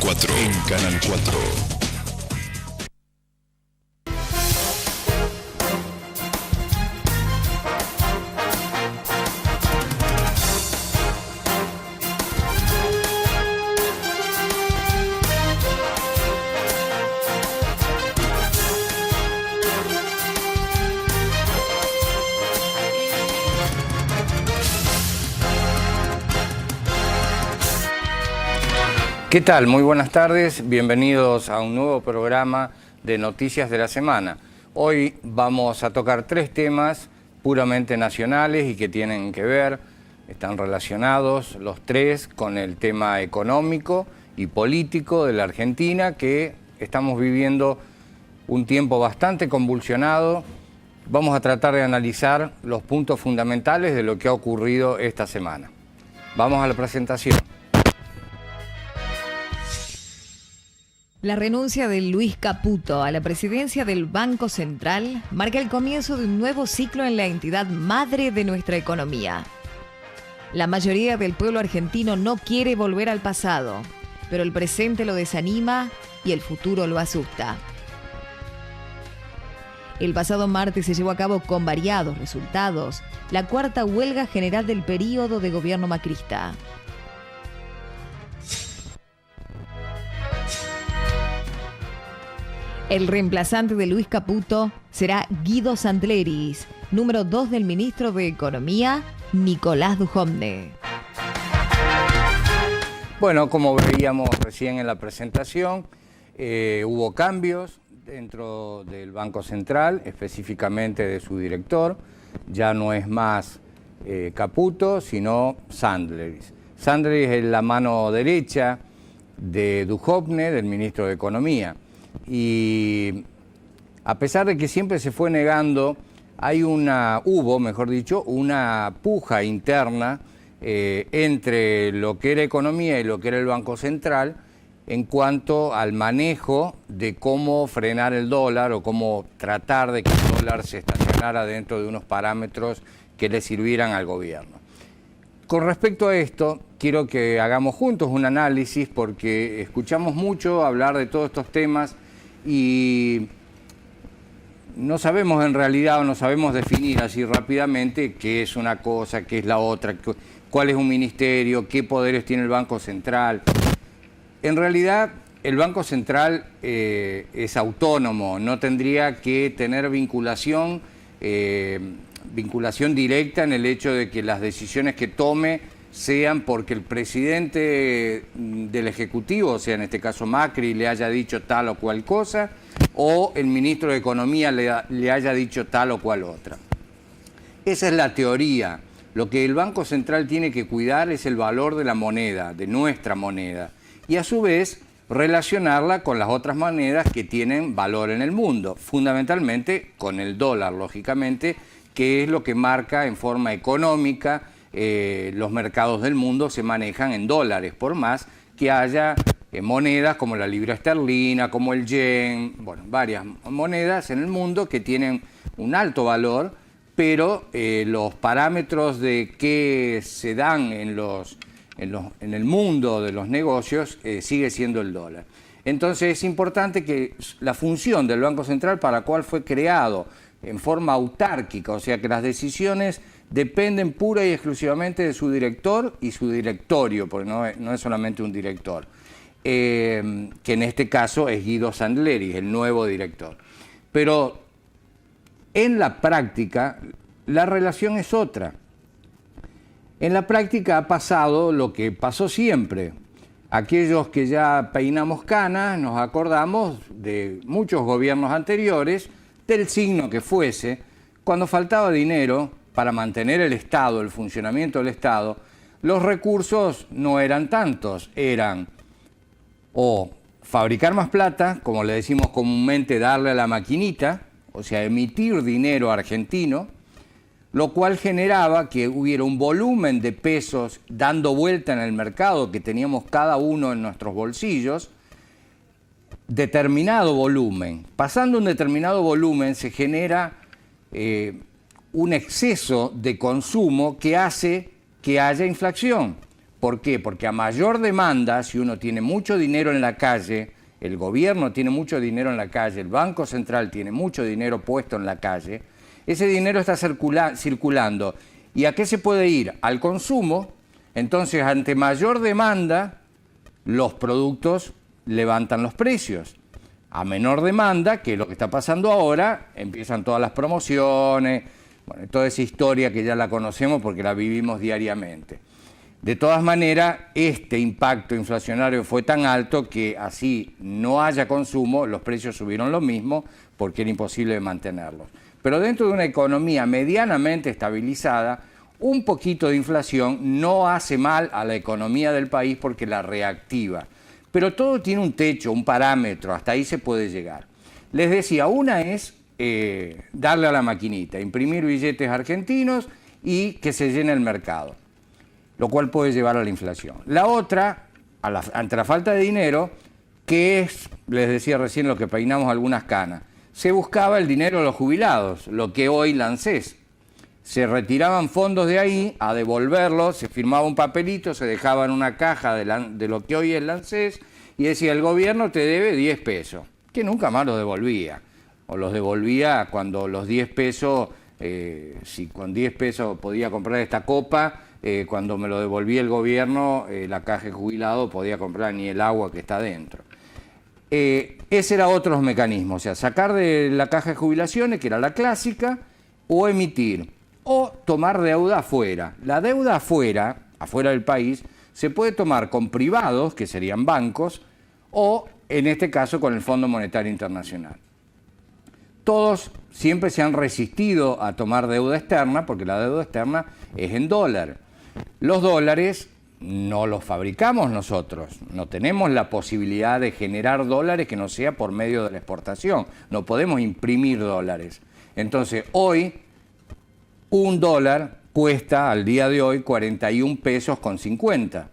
4. En Canal 4. ¿Qué tal? Muy buenas tardes, bienvenidos a un nuevo programa de Noticias de la Semana. Hoy vamos a tocar 3 temas puramente nacionales y que tienen que ver, están relacionados los 3 con el tema económico y político de la Argentina, que estamos viviendo un tiempo bastante convulsionado. Vamos a tratar de analizar los puntos fundamentales de lo que ha ocurrido esta semana. Vamos a la presentación. La renuncia de Luis Caputo a la presidencia del Banco Central marca el comienzo de un nuevo ciclo en la entidad madre de nuestra economía. La mayoría del pueblo argentino no quiere volver al pasado, pero el presente lo desanima y el futuro lo asusta. El pasado martes se llevó a cabo con variados resultados la 4ª huelga general del período de gobierno macrista. El reemplazante de Luis Caputo será Guido Santleris, número 2 del ministro de Economía, Nicolás Dujovne. Bueno, como veíamos recién en la presentación, hubo cambios dentro del Banco Central, específicamente de su director. Ya no es más Caputo, sino Santleris. Santleris es la mano derecha de Dujovne, del ministro de Economía. Y a pesar de que siempre se fue negando, hubo, mejor dicho, una puja interna entre lo que era economía y lo que era el Banco Central en cuanto al manejo de cómo frenar el dólar o cómo tratar de que el dólar se estacionara dentro de unos parámetros que le sirvieran al gobierno. Con respecto a esto, quiero que hagamos juntos un análisis porque escuchamos mucho hablar de todos estos temas y no sabemos en realidad o no sabemos definir así rápidamente qué es una cosa, qué es la otra, cuál es un ministerio, qué poderes tiene el Banco Central. En realidad, el Banco Central es autónomo, no tendría que tener vinculación directa en el hecho de que las decisiones que tome sean porque el presidente del Ejecutivo, o sea, en este caso Macri, le haya dicho tal o cual cosa, o el ministro de Economía le haya dicho tal o cual otra. Esa es la teoría. Lo que el Banco Central tiene que cuidar es el valor de la moneda, de nuestra moneda, y a su vez relacionarla con las otras monedas que tienen valor en el mundo, fundamentalmente con el dólar, lógicamente, que es lo que marca en forma económica. Los mercados del mundo se manejan en dólares, por más que haya monedas como la libra esterlina, como el yen, bueno, varias monedas en el mundo que tienen un alto valor, pero los parámetros de que se dan en el mundo de los negocios sigue siendo el dólar. Entonces es importante que la función del Banco Central, para la cual fue creado en forma autárquica, o sea que las decisiones dependen pura y exclusivamente de su director y su directorio, porque no es solamente un director, que en este caso es Guido Santleris, el nuevo director. Pero en la práctica la relación es otra. En la práctica ha pasado lo que pasó siempre. Aquellos que ya peinamos canas nos acordamos de muchos gobiernos anteriores, del signo que fuese, cuando faltaba dinero para mantener el Estado, el funcionamiento del Estado, los recursos no eran tantos, eran o fabricar más plata, como le decimos comúnmente, darle a la maquinita, o sea, emitir dinero argentino, lo cual generaba que hubiera un volumen de pesos dando vuelta en el mercado que teníamos cada uno en nuestros bolsillos, determinado volumen. Pasando un determinado volumen se genera un exceso de consumo que hace que haya inflación. ¿Por qué? Porque a mayor demanda, si uno tiene mucho dinero en la calle, el gobierno tiene mucho dinero en la calle, el Banco Central tiene mucho dinero puesto en la calle, ese dinero está circulando. ¿Y a qué se puede ir? Al consumo. Entonces, ante mayor demanda, los productos levantan los precios. A menor demanda, que es lo que está pasando ahora, empiezan todas las promociones, bueno, toda esa historia que ya la conocemos porque la vivimos diariamente. De todas maneras, este impacto inflacionario fue tan alto que así no haya consumo, los precios subieron lo mismo porque era imposible de mantenerlos. Pero dentro de una economía medianamente estabilizada, un poquito de inflación no hace mal a la economía del país porque la reactiva. Pero todo tiene un techo, un parámetro, hasta ahí se puede llegar. Les decía, una es darle a la maquinita, imprimir billetes argentinos y que se llene el mercado, lo cual puede llevar a la inflación. La otra, ante la falta de dinero, que es, les decía recién, lo que peinamos algunas canas, se buscaba el dinero de los jubilados, lo que hoy la ANSES. Se retiraban fondos de ahí a devolverlos, se firmaba un papelito, se dejaba en una caja de lo que hoy es la ANSES y decía, el gobierno te debe 10 pesos, que nunca más los devolvía. O los devolvía cuando los 10 pesos, si con 10 pesos podía comprar esta copa, cuando me lo devolvía el gobierno, la caja de jubilado podía comprar ni el agua que está dentro. Ese era otro mecanismo, o sea, sacar de la caja de jubilaciones, que era la clásica, o emitir, o tomar deuda afuera. La deuda afuera del país, se puede tomar con privados, que serían bancos, o en este caso con el Fondo Monetario Internacional. Todos siempre se han resistido a tomar deuda externa, porque la deuda externa es en dólar. Los dólares no los fabricamos nosotros, no tenemos la posibilidad de generar dólares que no sea por medio de la exportación, no podemos imprimir dólares. Entonces, hoy, un dólar cuesta al día de hoy 41 pesos con 50.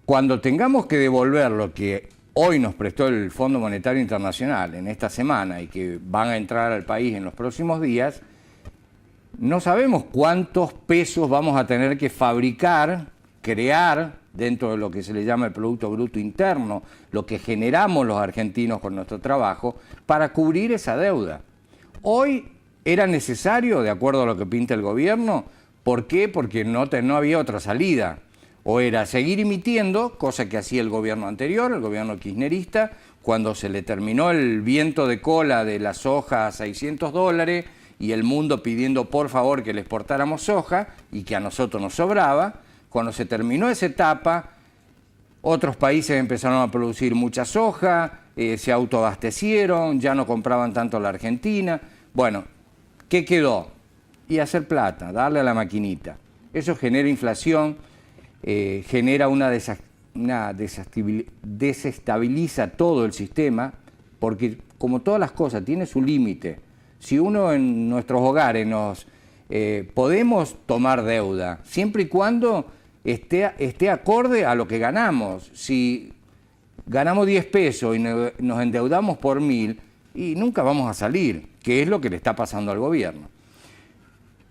Cuando tengamos que devolver lo que hoy nos prestó el Fondo Monetario Internacional en esta semana y que van a entrar al país en los próximos días, no sabemos cuántos pesos vamos a tener que fabricar, crear, dentro de lo que se le llama el Producto Bruto Interno, lo que generamos los argentinos con nuestro trabajo, para cubrir esa deuda. Hoy era necesario, de acuerdo a lo que pinta el gobierno. ¿Por qué? Porque no había otra salida. O era seguir emitiendo, cosa que hacía el gobierno anterior, el gobierno kirchnerista, cuando se le terminó el viento de cola de la soja a $600 y el mundo pidiendo por favor que le exportáramos soja y que a nosotros nos sobraba. Cuando se terminó esa etapa, otros países empezaron a producir mucha soja, se autoabastecieron, ya no compraban tanto la Argentina. Bueno, ¿qué quedó? Y hacer plata, darle a la maquinita. Eso genera inflación, genera desestabiliza todo el sistema, porque como todas las cosas tiene su límite. Si uno en nuestros hogares podemos tomar deuda, siempre y cuando esté acorde a lo que ganamos. Si ganamos 10 pesos y nos endeudamos por 1.000, y nunca vamos a salir, que es lo que le está pasando al gobierno.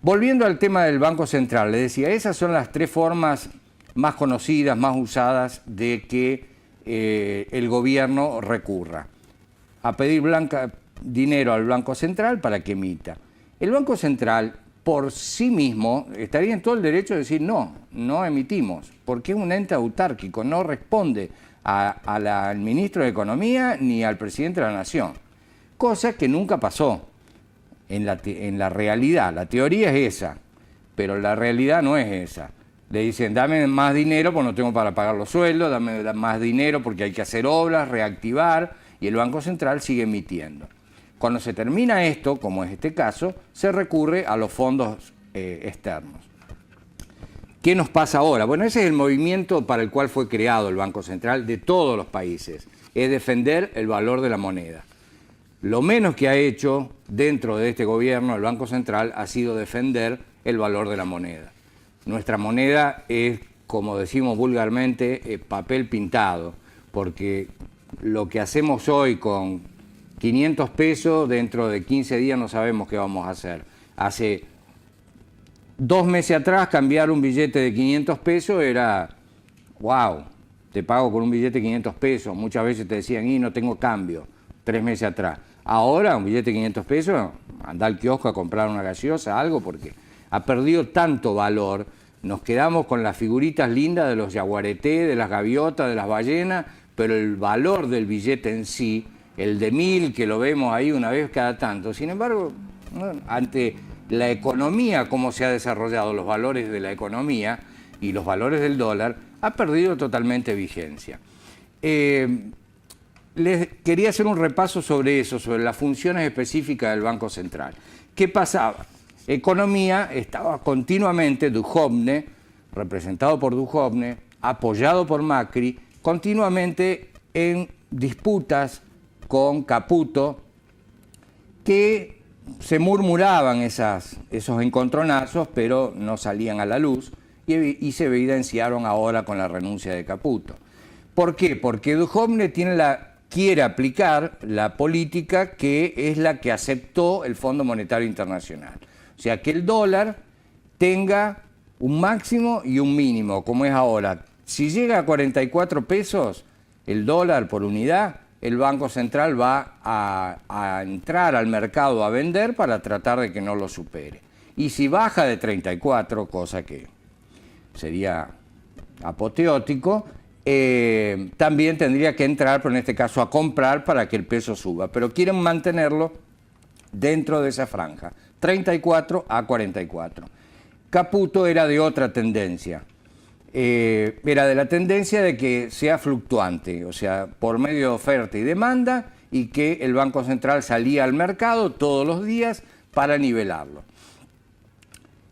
Volviendo al tema del Banco Central, le decía, esas son las 3 formas más conocidas, más usadas de que el gobierno recurra a pedir dinero al Banco Central para que emita. El Banco Central por sí mismo estaría en todo el derecho de decir no emitimos, porque es un ente autárquico, no responde al ministro de Economía ni al presidente de la Nación, cosa que nunca pasó en la realidad. La teoría es esa, pero la realidad no es esa. Le dicen, dame más dinero porque no tengo para pagar los sueldos, dame más dinero porque hay que hacer obras, reactivar, y el Banco Central sigue emitiendo. Cuando se termina esto, como es este caso, se recurre a los fondos externos. ¿Qué nos pasa ahora? Bueno, ese es el movimiento para el cual fue creado el Banco Central de todos los países, es defender el valor de la moneda. Lo menos que ha hecho dentro de este gobierno el Banco Central ha sido defender el valor de la moneda. Nuestra moneda es, como decimos vulgarmente, papel pintado, porque lo que hacemos hoy con 500 pesos, dentro de 15 días no sabemos qué vamos a hacer. Hace 2 meses atrás cambiar un billete de 500 pesos era, wow, te pago con un billete de 500 pesos. Muchas veces te decían, y no tengo cambio, 3 meses atrás. Ahora un billete de 500 pesos, anda al kiosco a comprar una gaseosa, algo, porque ha perdido tanto valor. Nos quedamos con las figuritas lindas de los yaguareté, de las gaviotas, de las ballenas, pero el valor del billete en sí, el de 1000 que lo vemos ahí una vez cada tanto. Sin embargo, ante la economía, cómo se ha desarrollado, los valores de la economía y los valores del dólar, ha perdido totalmente vigencia. Les quería hacer un repaso sobre eso, sobre las funciones específicas del Banco Central. ¿Qué pasaba? Economía estaba continuamente, Duhovne, representado por Duhovne, apoyado por Macri, continuamente en disputas con Caputo, que se murmuraban esos encontronazos, pero no salían a la luz y se evidenciaron ahora con la renuncia de Caputo. ¿Por qué? Porque Duhovne quiere aplicar la política que es la que aceptó el Fondo Monetario Internacional. O sea, que el dólar tenga un máximo y un mínimo, como es ahora. Si llega a 44 pesos el dólar por unidad, el Banco Central va a entrar al mercado a vender para tratar de que no lo supere. Y si baja de 34, cosa que sería apoteótico, también tendría que entrar, pero en este caso a comprar para que el peso suba. Pero quieren mantenerlo dentro de esa franja, 34 a 44. Caputo era de otra tendencia. Era de la tendencia de que sea fluctuante, o sea, por medio de oferta y demanda, y que el Banco Central salía al mercado todos los días para nivelarlo.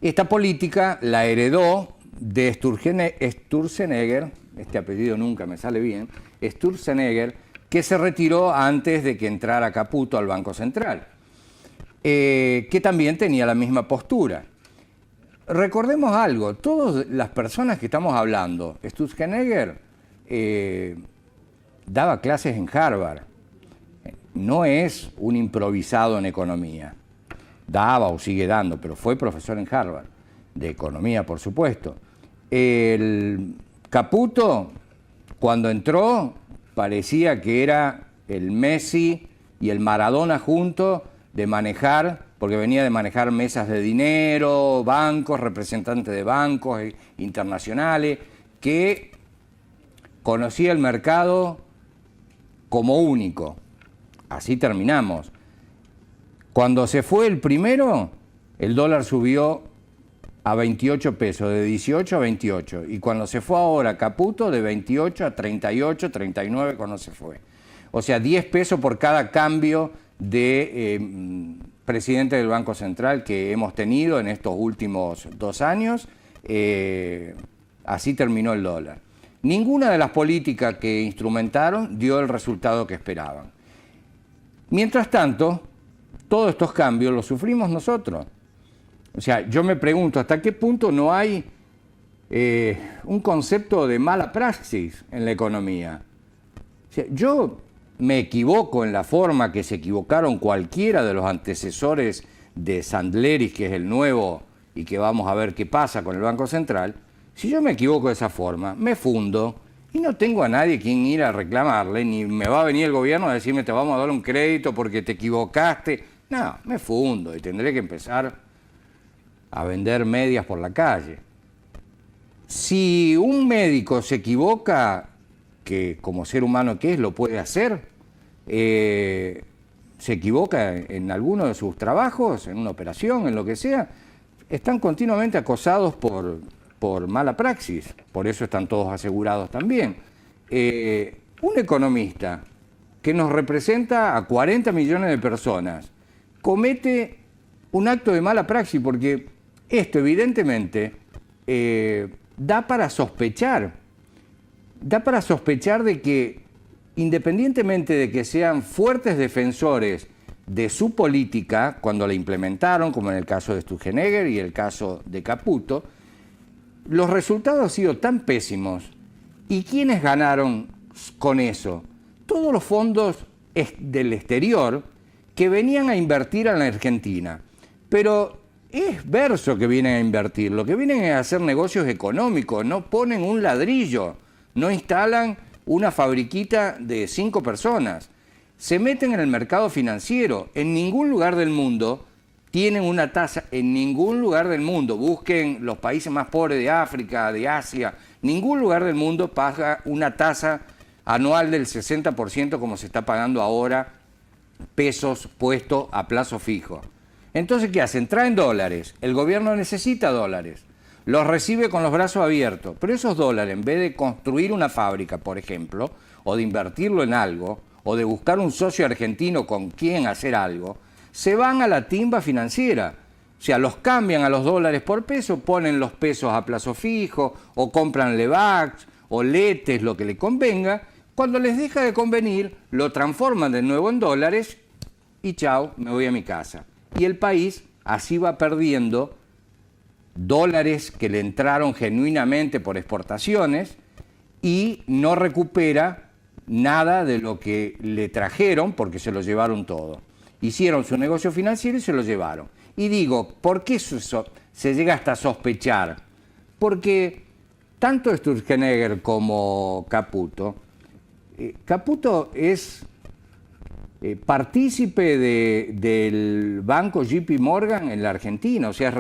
Esta política la heredó de Sturzenegger, este apellido nunca me sale bien, Sturzenegger, que se retiró antes de que entrara Caputo al Banco Central, que también tenía la misma postura. Recordemos algo, todas las personas que estamos hablando, Sturzenegger daba clases en Harvard, no es un improvisado en economía, daba o sigue dando, pero fue profesor en Harvard, de economía por supuesto. El Caputo, cuando entró, parecía que era el Messi y el Maradona juntos de manejar, porque venía de manejar mesas de dinero, bancos, representantes de bancos internacionales, que conocía el mercado como único. Así terminamos. Cuando se fue el primero, el dólar subió a 28 pesos, de 18 a 28. Y cuando se fue ahora Caputo, de 28 a 38, 39 cuando se fue. O sea, 10 pesos por cada cambio de presidente del Banco Central que hemos tenido en estos últimos 2 años. Así terminó el dólar. Ninguna de las políticas que instrumentaron dio el resultado que esperaban. Mientras tanto, todos estos cambios los sufrimos nosotros. O sea, yo me pregunto, ¿hasta qué punto no hay un concepto de mala praxis en la economía? O sea, yo me equivoco en la forma que se equivocaron cualquiera de los antecesores de Sandleris, que es el nuevo, y que vamos a ver qué pasa con el Banco Central. Si yo me equivoco de esa forma, me fundo y no tengo a nadie quien ir a reclamarle, ni me va a venir el gobierno a decirme te vamos a dar un crédito porque te equivocaste. No, me fundo y tendré que empezar a vender medias por la calle. Si un médico se equivoca, que como ser humano que es lo puede hacer, se equivoca en alguno de sus trabajos, en una operación, en lo que sea, están continuamente acosados por mala praxis, por eso están todos asegurados también. Un economista que nos representa a 40 millones de personas comete un acto de mala praxis porque esto evidentemente da para sospechar de que independientemente de que sean fuertes defensores de su política cuando la implementaron, como en el caso de Sturzenegger y el caso de Caputo, los resultados han sido tan pésimos. ¿Y quiénes ganaron con eso? Todos los fondos del exterior que venían a invertir en la Argentina. Pero es verso que vienen a invertir, lo que vienen es a hacer negocios económicos, no ponen un ladrillo, no instalan una fabriquita de 5 personas, se meten en el mercado financiero. En ningún lugar del mundo tienen una tasa, en ningún lugar del mundo, busquen los países más pobres de África, de Asia, ningún lugar del mundo paga una tasa anual del 60% como se está pagando ahora, pesos puestos a plazo fijo. Entonces, ¿qué hacen? Traen dólares, el gobierno necesita dólares, los recibe con los brazos abiertos, pero esos dólares, en vez de construir una fábrica, por ejemplo, o de invertirlo en algo, o de buscar un socio argentino con quien hacer algo, se van a la timba financiera. O sea, los cambian a los dólares por peso, ponen los pesos a plazo fijo, o compran Levax, o letes, lo que le convenga. Cuando les deja de convenir, lo transforman de nuevo en dólares y chao, me voy a mi casa. Y el país así va perdiendo dólares que le entraron genuinamente por exportaciones y no recupera nada de lo que le trajeron porque se lo llevaron todo. Hicieron su negocio financiero y se lo llevaron. Y digo, ¿por qué se llega hasta sospechar? Porque tanto Sturzenegger como Caputo, Caputo es partícipe del banco JP Morgan en la Argentina, o sea,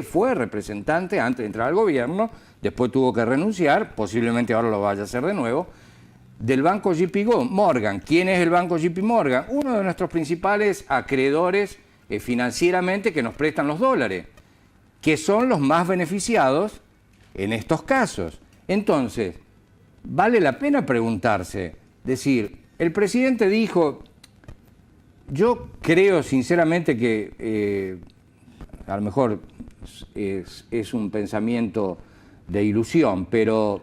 fue representante antes de entrar al gobierno, después tuvo que renunciar, posiblemente ahora lo vaya a hacer de nuevo, del banco JP Morgan. ¿Quién es el banco JP Morgan? Uno de nuestros principales acreedores financieramente que nos prestan los dólares, que son los más beneficiados en estos casos. Entonces, vale la pena preguntarse, decir, el presidente dijo, yo creo sinceramente que a lo mejor es un pensamiento de ilusión, pero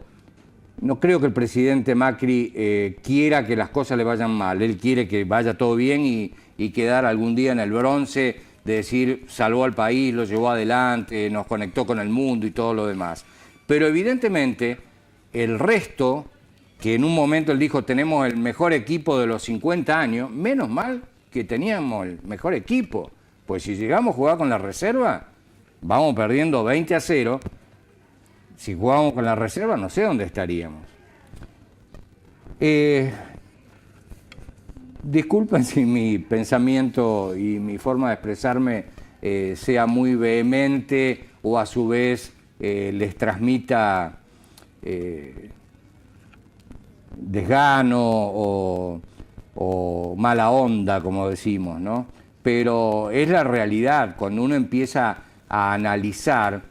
no creo que el presidente Macri quiera que las cosas le vayan mal. Él quiere que vaya todo bien y quedar algún día en el bronce, de decir, salvó al país, lo llevó adelante, nos conectó con el mundo y todo lo demás. Pero evidentemente el resto, que en un momento él dijo, tenemos el mejor equipo de los 50 años, menos mal que teníamos el mejor equipo, pues si llegamos a jugar con la reserva, vamos perdiendo 20-0, si jugábamos con la reserva no sé dónde estaríamos. Disculpen si mi pensamiento y mi forma de expresarme sea muy vehemente o a su vez les transmita desgano o mala onda, como decimos, ¿no? Pero es la realidad. Cuando uno empieza a analizar,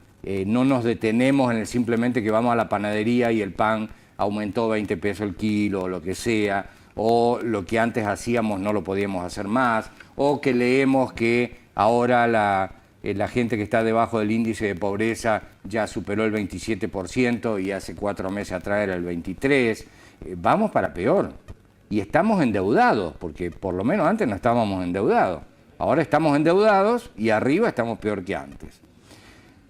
no nos detenemos en el simplemente que vamos a la panadería y el pan aumentó 20 pesos el kilo, o lo que sea, o lo que antes hacíamos no lo podíamos hacer más, o que leemos que ahora la gente que está debajo del índice de pobreza ya superó el 27% y hace 4 meses atrás era el 23%. Vamos para peor. Y estamos endeudados, porque por lo menos antes no estábamos endeudados. Ahora estamos endeudados y arriba estamos peor que antes.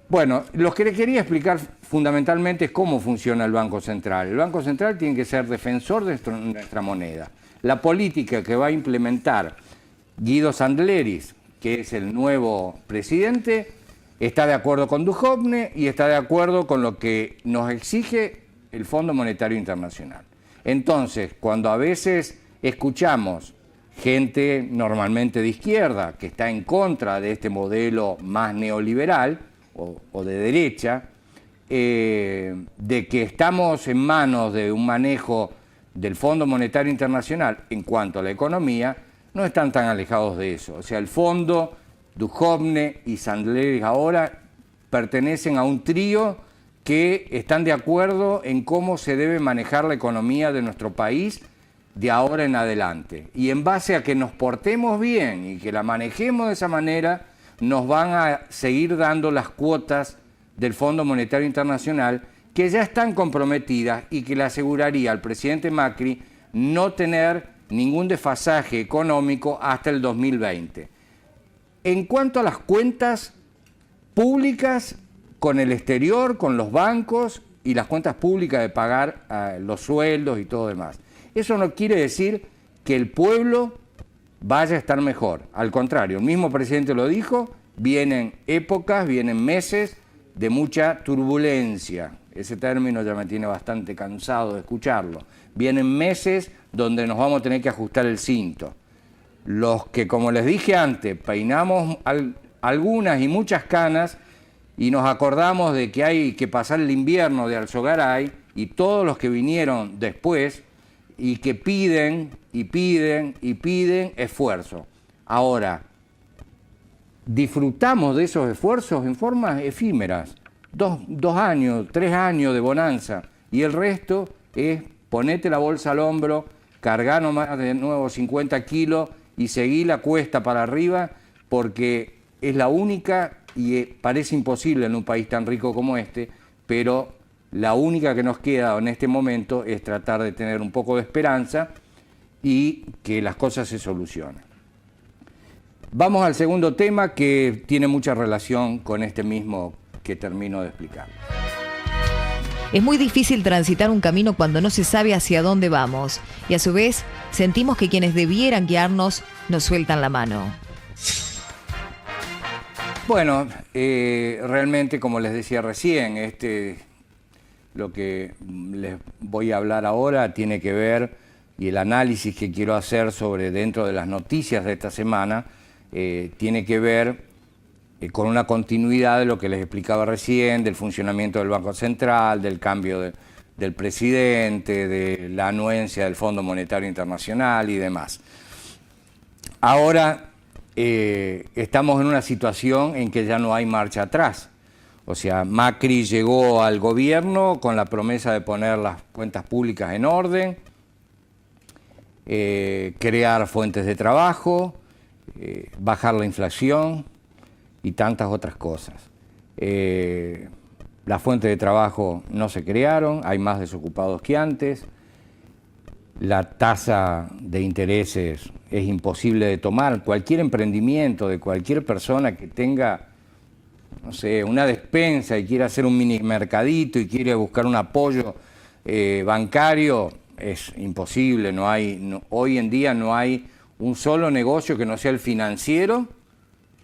Bueno, lo que le quería explicar fundamentalmente es cómo funciona el Banco Central. El Banco Central tiene que ser defensor de nuestra moneda. La política que va a implementar Guido Sandleris, que es el nuevo presidente, está de acuerdo con Duhovne y está de acuerdo con lo que nos exige el Fondo Monetario Internacional. Entonces, cuando a veces escuchamos gente normalmente de izquierda que está en contra de este modelo más neoliberal o de derecha, de que estamos en manos de un manejo del Fondo Monetario Internacional en cuanto a la economía, no están tan alejados de eso. O sea, el Fondo, Duhovne y Sandleris ahora pertenecen a un trío que están de acuerdo en cómo se debe manejar la economía de nuestro país de ahora en adelante. Y en base a que nos portemos bien y que la manejemos de esa manera, nos van a seguir dando las cuotas del Fondo Monetario Internacional que ya están comprometidas y que le aseguraría al presidente Macri no tener ningún desfasaje económico hasta el 2020. En cuanto a las cuentas públicas con el exterior, con los bancos y las cuentas públicas de pagar los sueldos y todo demás. Eso no quiere decir que el pueblo vaya a estar mejor. Al contrario, el mismo presidente lo dijo, Vienen épocas, vienen meses de mucha turbulencia. Ese término ya me tiene bastante cansado de escucharlo. Vienen meses donde nos vamos a tener que ajustar el cinto. Los que, como les dije antes, peinamos algunas y muchas canas y nos acordamos de que hay que pasar el invierno de Alzogaray, y todos los que vinieron después y que piden y piden y piden esfuerzo. Ahora, disfrutamos de esos esfuerzos en formas efímeras, 2 años, 3 años de bonanza, y el resto es ponete la bolsa al hombro, cargar nomás de nuevo 50 kilos y seguir la cuesta para arriba, porque es la única, y parece imposible en un país tan rico como este, pero la única que nos queda en este momento es tratar de tener un poco de esperanza y que las cosas se solucionen. Vamos al segundo tema, que tiene mucha relación con este mismo que termino de explicar. Es muy difícil transitar un camino cuando no se sabe hacia dónde vamos, y a su vez sentimos que quienes debieran guiarnos nos sueltan la mano. Bueno, realmente, como les decía recién, lo que les voy a hablar ahora tiene que ver, y el análisis que quiero hacer sobre dentro de las noticias de esta semana, tiene que ver con una continuidad de lo que les explicaba recién, del funcionamiento del Banco Central, del cambio del presidente, de la anuencia del Fondo Monetario Internacional y demás. Ahora estamos en una situación en que ya no hay marcha atrás. O sea, Macri llegó al gobierno con la promesa de poner las cuentas públicas en orden, crear fuentes de trabajo, bajar la inflación y tantas otras cosas. Las fuentes de trabajo no se crearon, hay más desocupados que antes, la tasa de intereses es imposible de tomar. Cualquier emprendimiento de cualquier persona que tenga, no sé, una despensa y quiere hacer un mini mercadito y quiere buscar un apoyo bancario, es imposible. Hoy en día no hay un solo negocio que no sea el financiero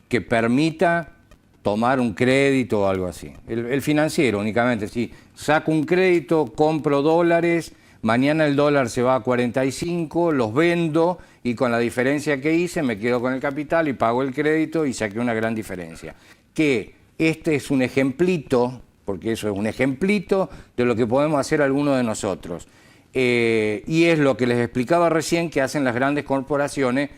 que permita tomar un crédito o algo así. El financiero únicamente, si saco un crédito, compro dólares, mañana el dólar se va a 45, los vendo y con la diferencia que hice me quedo con el capital y pago el crédito y saqué una gran diferencia. Que este es un ejemplito, porque eso es un ejemplito de lo que podemos hacer algunos de nosotros. Y es lo que les explicaba recién que hacen las grandes corporaciones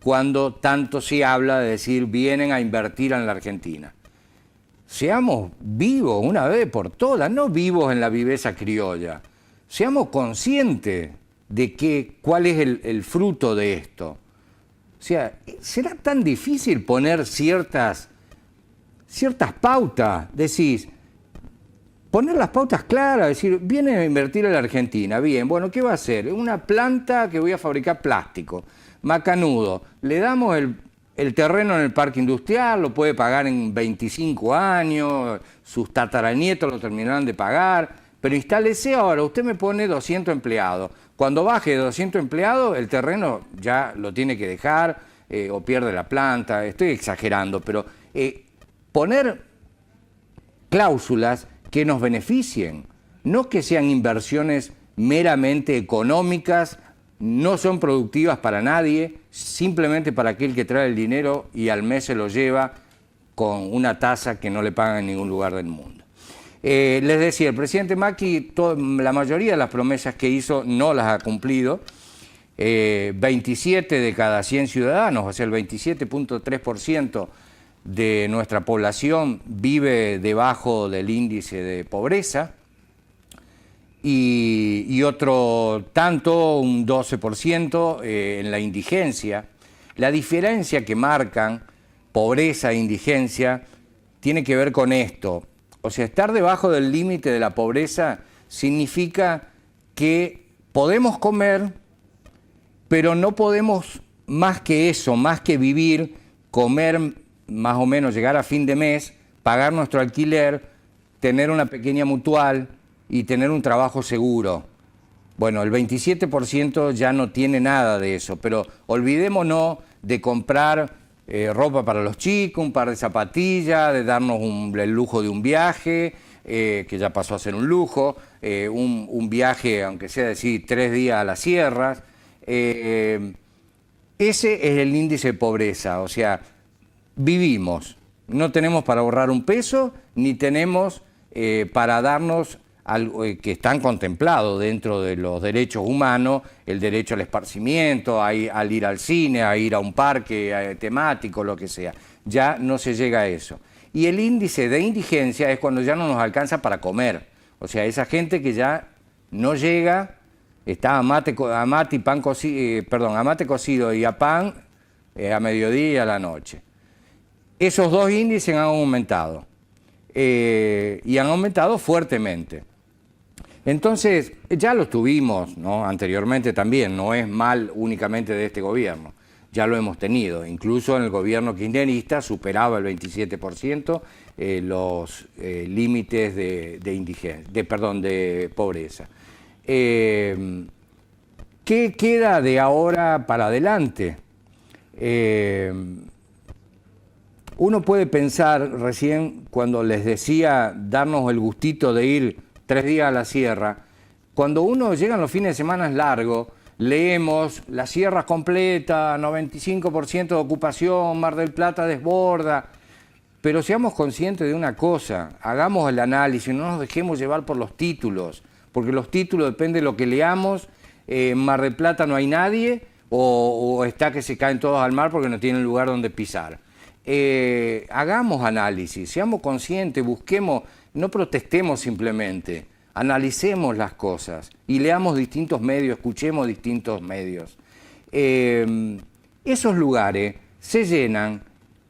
cuando tanto se habla de decir vienen a invertir en la Argentina. Seamos vivos una vez por todas, no vivos en la viveza criolla. Seamos conscientes de cuál es el fruto de esto. O sea, ¿será tan difícil poner ciertas pautas? Decís, poner las pautas claras, decir, viene a invertir en la Argentina, bien, bueno, ¿qué va a hacer? Una planta que voy a fabricar plástico, macanudo, le damos el terreno en el parque industrial, lo puede pagar en 25 años, sus tataranietos lo terminarán de pagar, pero instálese ahora, usted me pone 200 empleados, cuando baje de 200 empleados, el terreno ya lo tiene que dejar o pierde la planta, estoy exagerando, pero poner cláusulas que nos beneficien, no que sean inversiones meramente económicas, no son productivas para nadie, simplemente para aquel que trae el dinero y al mes se lo lleva con una tasa que no le pagan en ningún lugar del mundo. Les decía, el presidente Macri, la mayoría de las promesas que hizo no las ha cumplido. 27 de cada 100 ciudadanos, o sea, el 27.3% de nuestra población vive debajo del índice de pobreza y otro tanto, un 12% en la indigencia. La diferencia que marcan pobreza e indigencia tiene que ver con esto. O sea, estar debajo del límite de la pobreza significa que podemos comer, pero no podemos más que eso, más que vivir, comer más o menos, llegar a fin de mes, pagar nuestro alquiler, tener una pequeña mutual y tener un trabajo seguro. Bueno, el 27% ya no tiene nada de eso, pero olvidémonos de comprar ropa para los chicos, un par de zapatillas, de darnos el lujo de un viaje, que ya pasó a ser un lujo, un viaje, aunque sea decir 3 días a las sierras. Ese es el índice de pobreza, o sea, vivimos, no tenemos para ahorrar un peso, ni tenemos para darnos algo que están contemplados dentro de los derechos humanos, el derecho al esparcimiento, al ir al cine, a ir a un parque temático, lo que sea. Ya no se llega a eso. Y el índice de indigencia es cuando ya no nos alcanza para comer. O sea, esa gente que ya no llega, está a mate cocido y a pan a mediodía y a la noche. Esos dos índices han aumentado. Y han aumentado fuertemente. Entonces, ya lo tuvimos, ¿no? Anteriormente también, no es mal únicamente de este gobierno, ya lo hemos tenido. Incluso en el gobierno kirchnerista superaba el 27% los límites de pobreza. ¿Qué queda de ahora para adelante? Uno puede pensar, recién cuando les decía darnos el gustito de ir 3 días a la sierra, cuando uno llega en los fines de semana largos, leemos la sierra completa, 95% de ocupación, Mar del Plata desborda, pero seamos conscientes de una cosa, hagamos el análisis, no nos dejemos llevar por los títulos, porque los títulos depende de lo que leamos, en Mar del Plata no hay nadie, o está que se caen todos al mar porque no tienen lugar donde pisar. Hagamos análisis, seamos conscientes, busquemos, no protestemos simplemente, analicemos las cosas y leamos distintos medios, escuchemos distintos medios. Esos lugares se llenan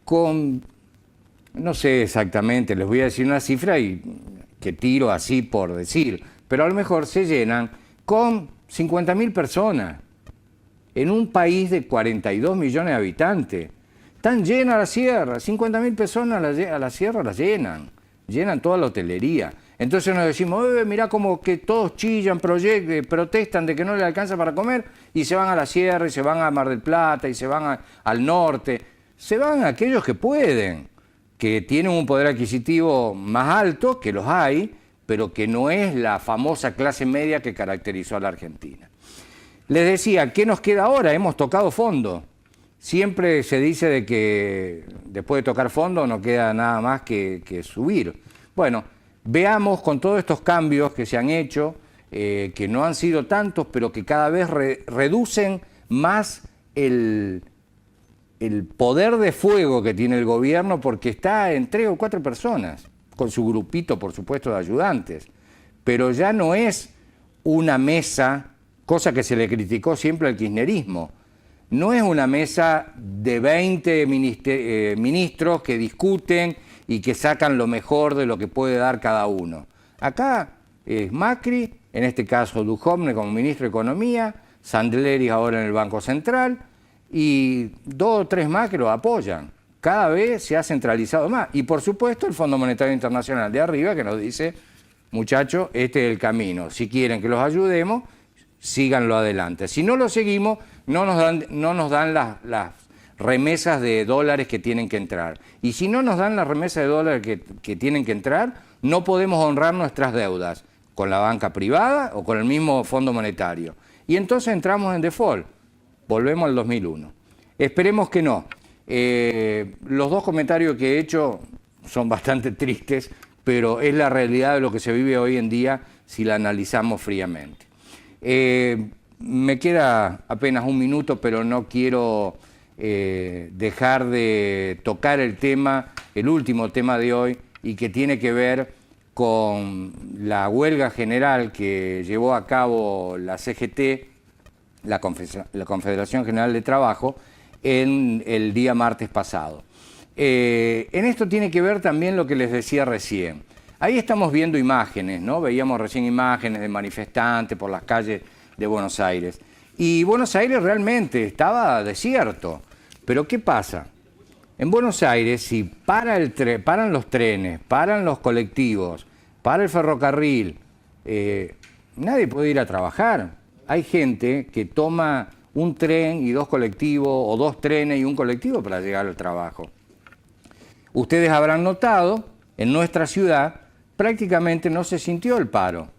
con, no sé exactamente, les voy a decir una cifra y que tiro así por decir, pero a lo mejor se llenan con 50.000 personas en un país de 42 millones de habitantes. Están llenas la sierra, 50.000 personas a la sierra las llenan toda la hotelería. Entonces nos decimos, mirá como que todos chillan, protestan de que no les alcanza para comer y se van a la sierra y se van a Mar del Plata y se van al norte. Se van aquellos que pueden, que tienen un poder adquisitivo más alto, que los hay, pero que no es la famosa clase media que caracterizó a la Argentina. Les decía, ¿qué nos queda ahora? Hemos tocado fondo. Siempre se dice de que después de tocar fondo no queda nada más que subir. Bueno, veamos con todos estos cambios que se han hecho, que no han sido tantos, pero que cada vez reducen más el poder de fuego que tiene el gobierno, porque está en 3 o 4 personas, con su grupito, por supuesto, de ayudantes. Pero ya no es una mesa, cosa que se le criticó siempre al kirchnerismo. No es una mesa de 20 ministros que discuten y que sacan lo mejor de lo que puede dar cada uno. Acá es Macri, en este caso Duhovne como ministro de Economía, Sandleri ahora en el Banco Central, y 2 o 3 más que lo apoyan. Cada vez se ha centralizado más. Y por supuesto el Fondo Monetario Internacional de arriba que nos dice, muchachos, este es el camino. Si quieren que los ayudemos, síganlo adelante. Si no lo seguimos, no nos dan las remesas de dólares que tienen que entrar. Y si no nos dan las remesas de dólares que tienen que entrar, no podemos honrar nuestras deudas con la banca privada o con el mismo Fondo Monetario. Y entonces entramos en default. Volvemos al 2001. Esperemos que no. Los 2 comentarios que he hecho son bastante tristes, pero es la realidad de lo que se vive hoy en día si la analizamos fríamente. Me queda apenas 1 minuto, pero no quiero dejar de tocar el último tema de hoy, y que tiene que ver con la huelga general que llevó a cabo la CGT, la Confederación General de Trabajo, en el día martes pasado. En esto tiene que ver también lo que les decía recién. Ahí estamos viendo imágenes, ¿no? Veíamos recién imágenes de manifestantes por las calles de Buenos Aires. Y Buenos Aires realmente estaba desierto. Pero ¿qué pasa? En Buenos Aires, si paran los trenes, paran los colectivos, para el ferrocarril, nadie puede ir a trabajar. Hay gente que toma un tren y 2 colectivos, o 2 trenes y un colectivo para llegar al trabajo. Ustedes habrán notado, en nuestra ciudad prácticamente no se sintió el paro.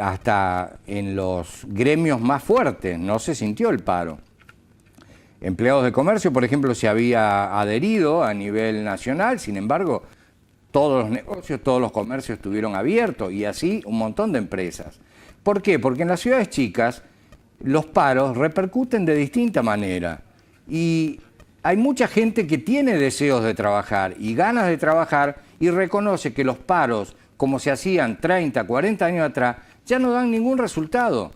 Hasta en los gremios más fuertes no se sintió el paro. Empleados de comercio, por ejemplo, se había adherido a nivel nacional, sin embargo, todos los negocios, todos los comercios estuvieron abiertos y así un montón de empresas. ¿Por qué? Porque en las ciudades chicas los paros repercuten de distinta manera y hay mucha gente que tiene deseos de trabajar y ganas de trabajar y reconoce que los paros, como se hacían 30, 40 años atrás, ya no dan ningún resultado.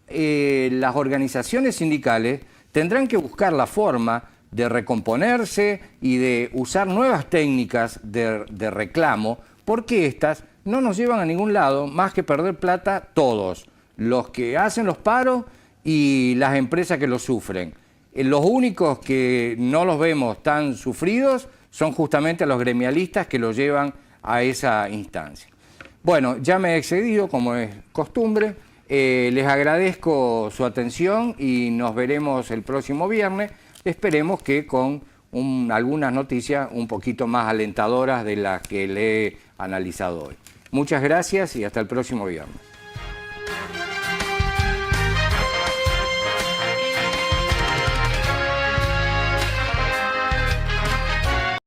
Las organizaciones sindicales tendrán que buscar la forma de recomponerse y de usar nuevas técnicas de reclamo, porque estas no nos llevan a ningún lado más que perder plata todos, los que hacen los paros y las empresas que los sufren. Los únicos que no los vemos tan sufridos son justamente los gremialistas que los llevan a esa instancia. Bueno, ya me he excedido, como es costumbre. Les agradezco su atención y nos veremos el próximo viernes. Esperemos que con algunas noticias un poquito más alentadoras de las que le he analizado hoy. Muchas gracias y hasta el próximo viernes.